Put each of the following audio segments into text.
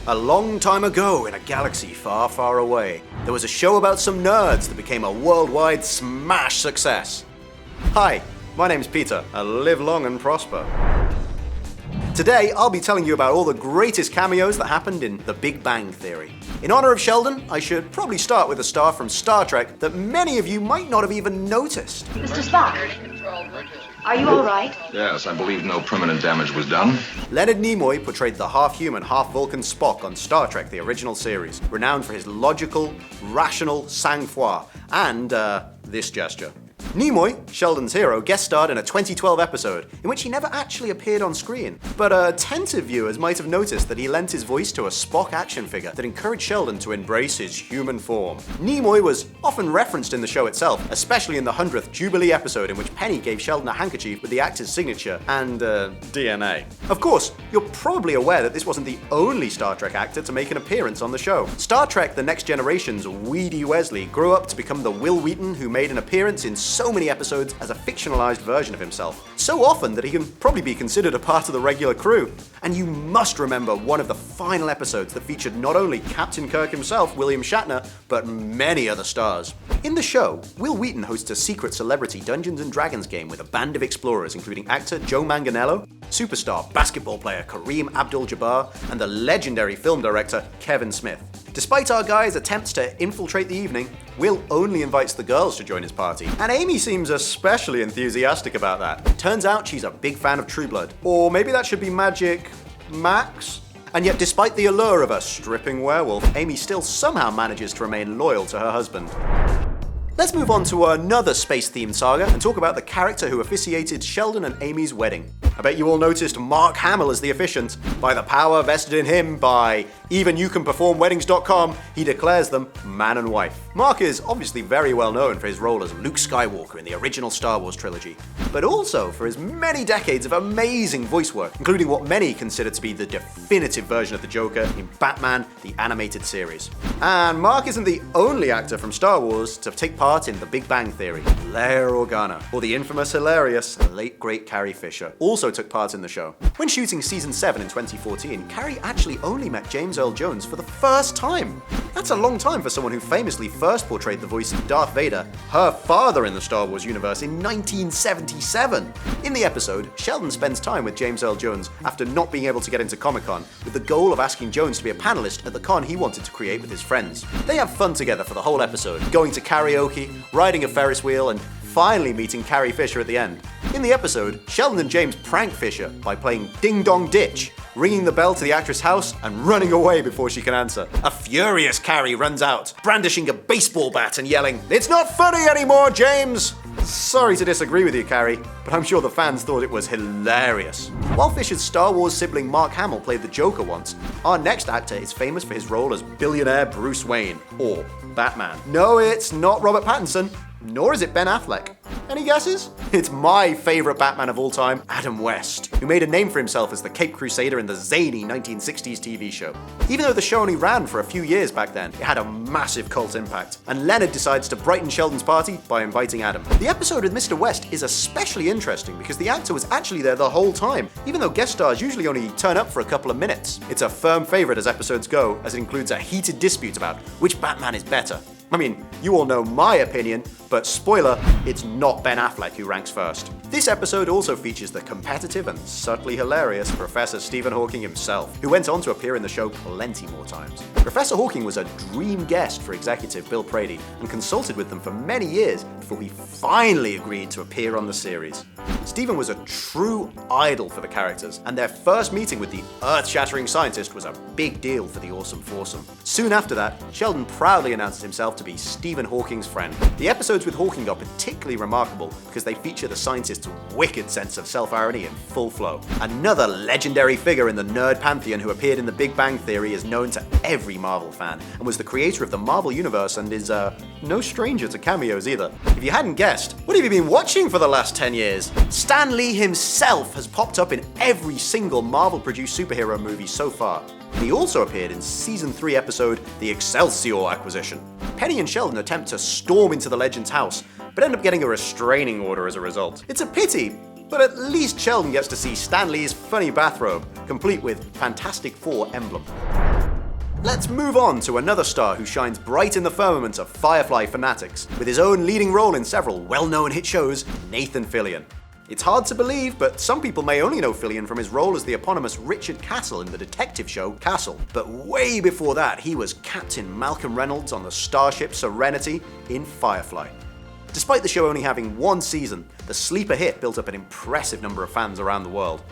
A long time ago in a galaxy far, far away, there was a show about some nerds that became a worldwide smash success. Hi, my name's Peter, and live long and prosper. Today, I'll be telling you about all the greatest cameos that happened in The Big Bang Theory. In honor of Sheldon, I should probably start with a star from Star Trek that many of you might not have even noticed. Mr. Spock, are you all right? Yes, I believe no permanent damage was done. Leonard Nimoy portrayed the half-human, half-Vulcan Spock on Star Trek, the original series, renowned for his logical, rational sang-froid, and, this gesture. Nimoy, Sheldon's hero, guest starred in a 2012 episode in which he never actually appeared on screen. But attentive viewers might have noticed that he lent his voice to a Spock action figure that encouraged Sheldon to embrace his human form. Nimoy was often referenced in the show itself, especially in the 100th Jubilee episode in which Penny gave Sheldon a handkerchief with the actor's signature and DNA. Of course, you're probably aware that this wasn't the only Star Trek actor to make an appearance on the show. Star Trek The Next Generation's Weedy Wesley grew up to become the Wil Wheaton who made an appearance in so many episodes as a fictionalized version of himself. So often that he can probably be considered a part of the regular crew. And you must remember one of the final episodes that featured not only Captain Kirk himself, William Shatner, but many other stars. In the show, Wil Wheaton hosts a secret celebrity Dungeons & Dragons game with a band of explorers including actor Joe Manganiello, superstar basketball player Kareem Abdul-Jabbar, and the legendary film director Kevin Smith. Despite our guy's attempts to infiltrate the evening, Will only invites the girls to join his party, and Amy seems especially enthusiastic about that. Turns out she's a big fan of True Blood. Or maybe that should be Magic Max? And yet despite the allure of a stripping werewolf, Amy still somehow manages to remain loyal to her husband. Let's move on to another space-themed saga and talk about the character who officiated Sheldon and Amy's wedding. I bet you all noticed Mark Hamill as the officiant. By the power vested in him by evenyoucanperformweddings.com, he declares them man and wife. Mark is obviously very well known for his role as Luke Skywalker in the original Star Wars trilogy, but also for his many decades of amazing voice work, including what many consider to be the definitive version of the Joker in Batman, the animated series. And Mark isn't the only actor from Star Wars to take part in The Big Bang Theory. Leia Organa, or the infamous, hilarious, late great Carrie Fisher, also took part in the show. When shooting season 7 in 2014, Carrie actually only met James Earl Jones for the first time. That's a long time for someone who famously first portrayed the voice of Darth Vader, her father in the Star Wars universe, in 1977. In the episode, Sheldon spends time with James Earl Jones after not being able to get into Comic-Con, with the goal of asking Jones to be a panelist at the con he wanted to create with his friends. They have fun together for the whole episode, going to karaoke, riding a Ferris wheel, and finally meeting Carrie Fisher at the end. In the episode, Sheldon and James prank Fisher by playing Ding Dong Ditch, ringing the bell to the actress' house and running away before she can answer. A furious Carrie runs out, brandishing a baseball bat and yelling, "It's not funny anymore, James!" Sorry to disagree with you, Carrie, but I'm sure the fans thought it was hilarious. While Fisher's Star Wars sibling Mark Hamill played the Joker once, our next actor is famous for his role as billionaire Bruce Wayne, or Batman. No, it's not Robert Pattinson, nor is it Ben Affleck. Any guesses? It's my favorite Batman of all time, Adam West, who made a name for himself as the Caped Crusader in the zany 1960s TV show. Even though the show only ran for a few years back then, it had a massive cult impact, and Leonard decides to brighten Sheldon's party by inviting Adam. The episode with Mr. West is especially interesting because the actor was actually there the whole time, even though guest stars usually only turn up for a couple of minutes. It's a firm favorite as episodes go, as it includes a heated dispute about which Batman is better. I mean, you all know my opinion, but spoiler, it's not Ben Affleck who ranks first. This episode also features the competitive and subtly hilarious Professor Stephen Hawking himself, who went on to appear in the show plenty more times. Professor Hawking was a dream guest for executive Bill Prady and consulted with them for many years before he finally agreed to appear on the series. Stephen was a true idol for the characters, and their first meeting with the earth-shattering scientist was a big deal for the Awesome Foursome. Soon after that, Sheldon proudly announced himself to be Stephen Hawking's friend. The episodes with Hawking are particularly remarkable because they feature the scientist's wicked sense of self-irony in full flow. Another legendary figure in the nerd pantheon who appeared in The Big Bang Theory is known to every Marvel fan and was the creator of the Marvel Universe and is no stranger to cameos either. If you hadn't guessed, what have you been watching for the last 10 years? Stan Lee himself has popped up in every single Marvel-produced superhero movie so far. He also appeared in Season 3 episode The Excelsior Acquisition. Penny and Sheldon attempt to storm into the Legend's house, but end up getting a restraining order as a result. It's a pity, but at least Sheldon gets to see Stan Lee's funny bathrobe, complete with Fantastic Four emblem. Let's move on to another star who shines bright in the firmament of Firefly fanatics, with his own leading role in several well-known hit shows, Nathan Fillion. It's hard to believe, but some people may only know Fillion from his role as the eponymous Richard Castle in the detective show Castle. But way before that, he was Captain Malcolm Reynolds on the starship Serenity in Firefly. Despite the show only having one season, the sleeper hit built up an impressive number of fans around the world.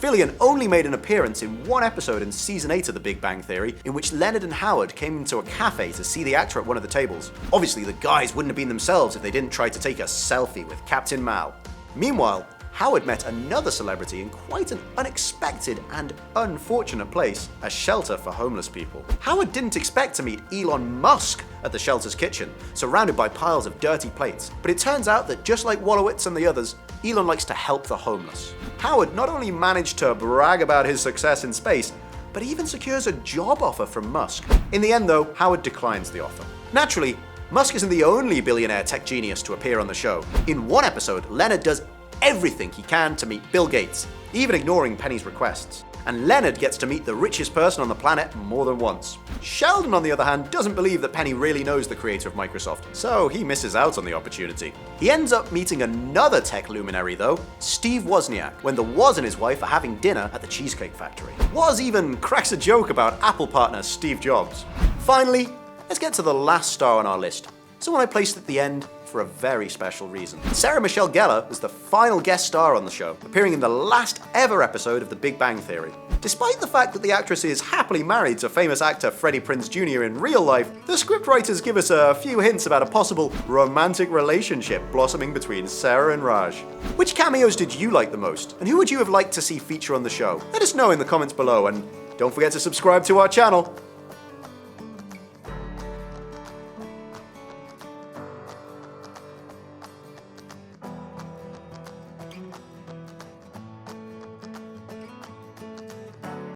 Fillion only made an appearance in one episode in Season 8 of The Big Bang Theory, in which Leonard and Howard came into a cafe to see the actor at one of the tables. Obviously, the guys wouldn't have been themselves if they didn't try to take a selfie with Captain Mal. Meanwhile, Howard met another celebrity in quite an unexpected and unfortunate place, a shelter for homeless people. Howard didn't expect to meet Elon Musk at the shelter's kitchen, surrounded by piles of dirty plates, but it turns out that just like Wolowitz and the others, Elon likes to help the homeless. Howard not only managed to brag about his success in space, but he even secures a job offer from Musk. In the end though, Howard declines the offer. Naturally, Musk isn't the only billionaire tech genius to appear on the show. In one episode, Leonard does everything he can to meet Bill Gates, even ignoring Penny's requests. And Leonard gets to meet the richest person on the planet more than once. Sheldon, on the other hand, doesn't believe that Penny really knows the creator of Microsoft, so he misses out on the opportunity. He ends up meeting another tech luminary though, Steve Wozniak, when the Woz and his wife are having dinner at the Cheesecake Factory. Woz even cracks a joke about Apple partner Steve Jobs. Finally, let's get to the last star on our list, someone I placed at the end for a very special reason. Sarah Michelle Gellar was the final guest star on the show, appearing in the last ever episode of The Big Bang Theory. Despite the fact that the actress is happily married to famous actor Freddie Prinze Jr. in real life, the scriptwriters give us a few hints about a possible romantic relationship blossoming between Sarah and Raj. Which cameos did you like the most, and who would you have liked to see feature on the show? Let us know in the comments below, and don't forget to subscribe to our channel.